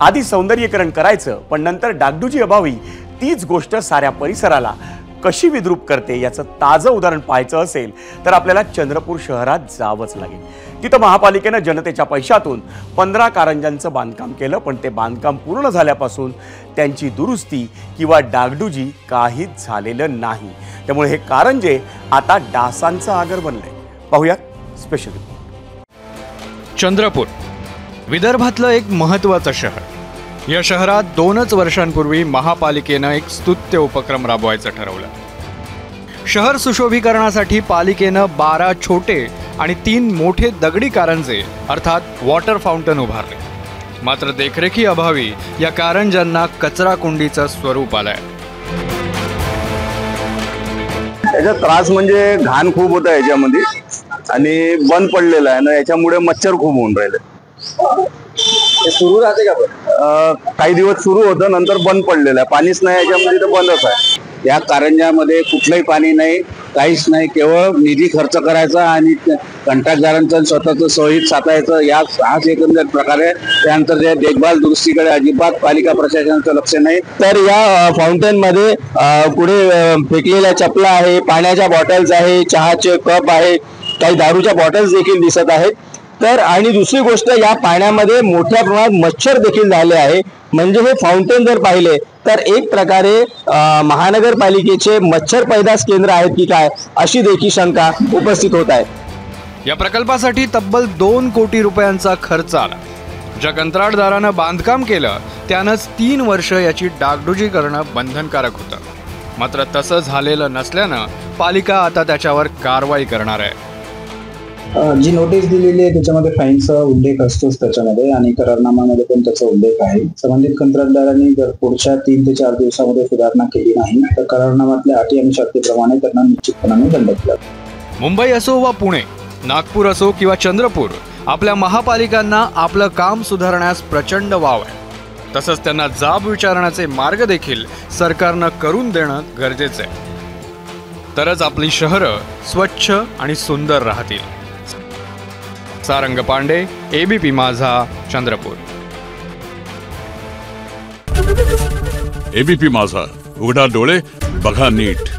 आधी सौंदर्यीकरण करायचं, पण नंतर डागडुजी अभावी तीच गोष्ट साऱ्या परिसराला कशी विद्रूप करते याचं ताजं उदाहरण पाहायचं असेल तर आपल्याला चंद्रपूर शहरात जावंच लागेल। तिथं महापालिकेनं जनतेच्या पैशातून 15 कारंज्यांचं बांधकाम केलं, पण ते बांधकाम पूर्ण झाल्यापासून त्यांची दुरुस्ती किंवा डागडुजी काहीच झालेलं नाही। त्यामुळे हे कारंजे आता डासांचं आगर बनलंय। पाहूयात स्पेशल रिपोर्ट। चंद्रपूर विदर्भातलं एक महत्त्वाचं शहर। या शहरात 2च वर्षांपूर्वी महापालिकेनं एक स्तुत्य उपक्रम राबवायचं ठरवलं। शहर सुशोभीकरणासाठी पालिकेनं 12 छोटे आणि 3 मोठे दगडी कारंजे अर्थात वॉटर फाउंटन उभारले। मात्र देखरेखी अभावी या कारंज्यांना कचरा कुंडीचं स्वरूप आलंय। याचा त्रास म्हणजे घाण खूप होता याच्यामध्ये आणि बंद पडलेला आहे ना, याच्यामुळे मच्छर खूप होऊन राहिले। सुरू राहते का? काही दिवस सुरू होतं, नंतर बंद पडलेलं आहे। पाणीच नाही याच्यामध्ये, तर बंदच आहे। या कारंज्यामध्ये कुठलंही पाणी नाही, काहीच नाही, केवळ निधी खर्च करायचा आणि कंत्राटदारांचं स्वतःचं सोयीत साधायचं, या हाच एकंदर प्रकारे। त्यानंतर त्या देखभाल दुरुस्तीकडे अजिबात पालिका प्रशासनाचं लक्ष नाही। तर या फाउंटेन मध्ये पुढे फेकलेल्या चपला आहे, पाण्याच्या बॉटल्स आहे, चहाचे कप आहे, काही दारूच्या बॉटल्स देखील दिसत आहेत। तर आणि दुसरी गोष्ट, या पाण्यामध्ये मोठ्या प्रमाणात मच्छर देखील झाले आहे। म्हणजे हे फाउंटेन जर पाहिले तर एक प्रकारे महानगरपालिकेचे मच्छर पैदास केंद्र आहेत की काय, अशी देखील शंका उपस्थित होत आहे। या प्रकल्पासाठी तब्बल 2 कोटी रुपयांचा खर्च आला। ज्या कंत्राटदारानं बांधकाम केलं त्यानंच 3 वर्ष याची डागडुजी करणं बंधनकारक होतं। मात्र तसं झालेलं नसल्यानं पालिका आता त्याच्यावर कारवाई करणार आहे। जी नोटीस दिलेली आहे त्याच्यामध्ये फाईनचा उल्लेख असतोच त्याच्यामध्ये, आणि करारनाम्यामध्ये पण त्याचा उल्लेख आहे। संबंधित कंत्राटदारांनी जर पुढच्या 3 ते 4 दिवसामध्ये सुधारणा केली नाही तर करारनाम्यातल्या अटी आणि शर्तीप्रमाणे त्यांना निश्चितपणाने दंड दिला। मुंबई असो वा पुणे, नागपूर असो किंवा चंद्रपूर, आपल्या महापालिकांना आपलं काम सुधारण्यास प्रचंड वाव आहे। तसंच त्यांना जाब विचारण्याचे मार्ग देखील सरकारनं करून देणं गरजेचं आहे। तरच आपली शहरं स्वच्छ आणि सुंदर राहतील। सारंग पांडे, एबीपी माझा, चंद्रपूर। एबीपी माझा, उघडा डोळे बघा नीट।